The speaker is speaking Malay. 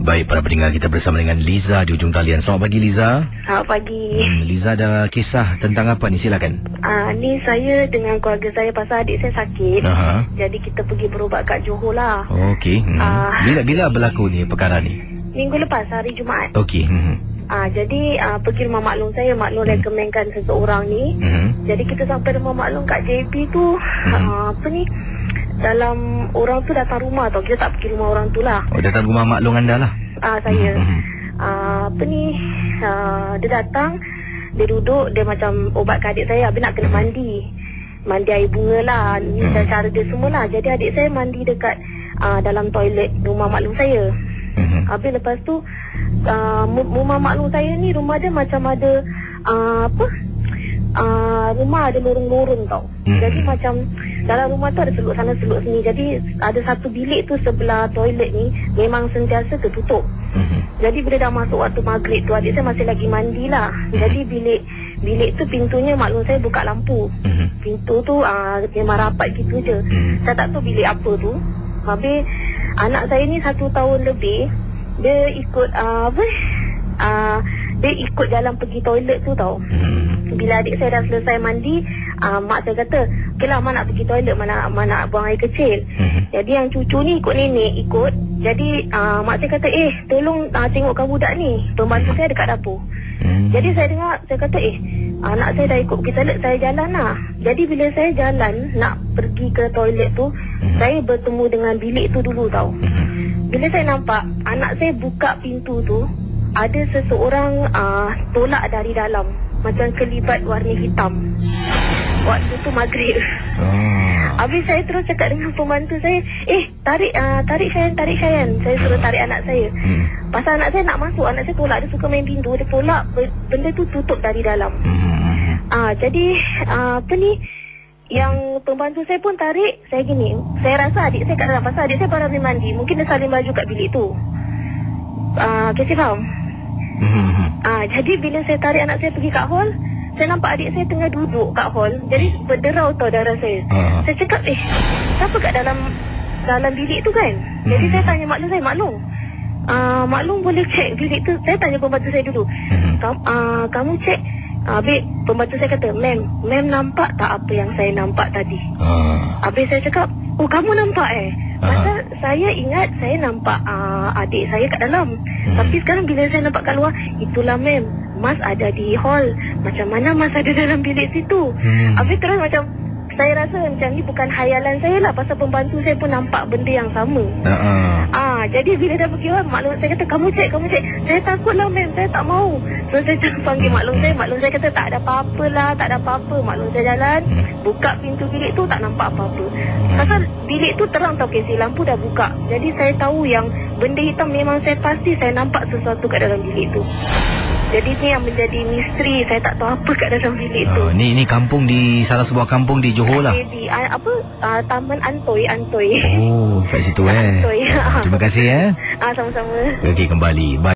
Baik, para pendengar, kita bersama dengan Liza di ujung talian. Selamat pagi, Liza. Selamat pagi. Liza ada kisah tentang apa ni? Silakan. Ni saya dengan keluarga saya pasal adik saya sakit. Jadi kita pergi berubat kat Johor lah. Okey. Bila berlaku ni perkara ni? Minggu lepas, hari Jumaat. Okey. Jadi pergi rumah maklum saya. Maklum rekomenkan seseorang ni. Jadi kita sampai rumah maklum kat JB tu. Dalam orang tu datang rumah tau. Kita tak pergi rumah orang tu lah. Oh, datang rumah maklum anda lah. Saya dia datang, dia duduk, dia macam obat ke adik saya. Habis nak kena mandi air bunga lah. Ni cara dia semua lah. Jadi adik saya mandi dekat dalam toilet rumah maklum saya. Habis lepas tu rumah maklum saya ni, rumah dia macam ada rumah ada lorong-lorong tau. Jadi macam dalam rumah tu ada seluk sana seluk sini. Jadi ada satu bilik tu sebelah toilet ni memang sentiasa tertutup. Jadi bila dah masuk waktu maghrib tu, adik saya masih lagi mandi lah. Jadi bilik tu pintunya maklum saya buka lampu. Pintu tu memang rapat gitu je. Saya tak tahu bilik apa tu. Habis anak saya ni 1 tahun lebih, dia ikut dia ikut jalan pergi toilet tu tau. Bila adik saya dah selesai mandi, mak saya kata, okey lah, mak nak pergi toilet, mana buang air kecil. Jadi yang cucu ni ikut nenek, ikut. Jadi mak saya kata, tolong tengokkan budak ni, pembantu saya dekat dapur. Jadi saya dengar, saya kata, anak saya dah ikut pergi toilet, saya jalan lah. Jadi bila saya jalan nak pergi ke toilet tu, saya bertemu dengan bilik tu dulu tau. Bila saya nampak anak saya buka pintu tu, ada seseorang tolak dari dalam, macam kelibat warna hitam. Waktu tu maghrib. Habis saya terus cakap dengan pembantu saya, tarik Syayan. Saya suruh tarik anak saya. Pasal anak saya nak masuk, anak saya tolak. Dia suka main pintu, dia tolak, benda tu tutup dari dalam. Jadi yang pembantu saya pun tarik. Saya gini, saya rasa adik saya kat dalam. Pasal adik saya baru habis mandi, mungkin dia salin baju kat bilik tu. Kasi faham? Jadi bila saya tarik anak saya pergi kat hall, saya nampak adik saya tengah duduk kat hall. Jadi berderau tau darah saya. Saya cakap, siapa kat dalam bilik tu kan? Jadi saya tanya maklum saya, maklum boleh cek bilik tu? Saya tanya pembantu saya dulu, kamu cek. Habis pembantu saya kata, ma'am nampak tak apa yang saya nampak tadi? Habis saya cakap, oh kamu nampak Pasal saya ingat saya nampak adik saya kat dalam. Tapi sekarang bila saya nampak kat luar, itulah ma'am, Mas ada di hall. Macam mana Mas ada dalam bilik situ? Habis terus macam saya rasa macam ni bukan khayalan saya lah. Pasal pembantu saya pun nampak benda yang sama. Jadi bila dah pergi orang, maklum saya kata, kamu cek. Saya takut lah ma'am, saya tak mau. So saya panggil maklum saya kata, tak ada apa-apa. Maklum saya jalan, buka pintu bilik tu, tak nampak apa-apa. Pasal bilik tu terang tau, Casey, lampu dah buka. Jadi saya tahu yang benda hitam, memang saya pasti saya nampak sesuatu kat dalam bilik tu. Jadi ni yang menjadi misteri. Saya tak tahu apa kat dalam bilik tu. Ni kampung, di salah sebuah kampung di Johor lah. Di Taman Antoi. Oh, kat situ Antoi. Terima kasih Sama-sama. Okey, kembali.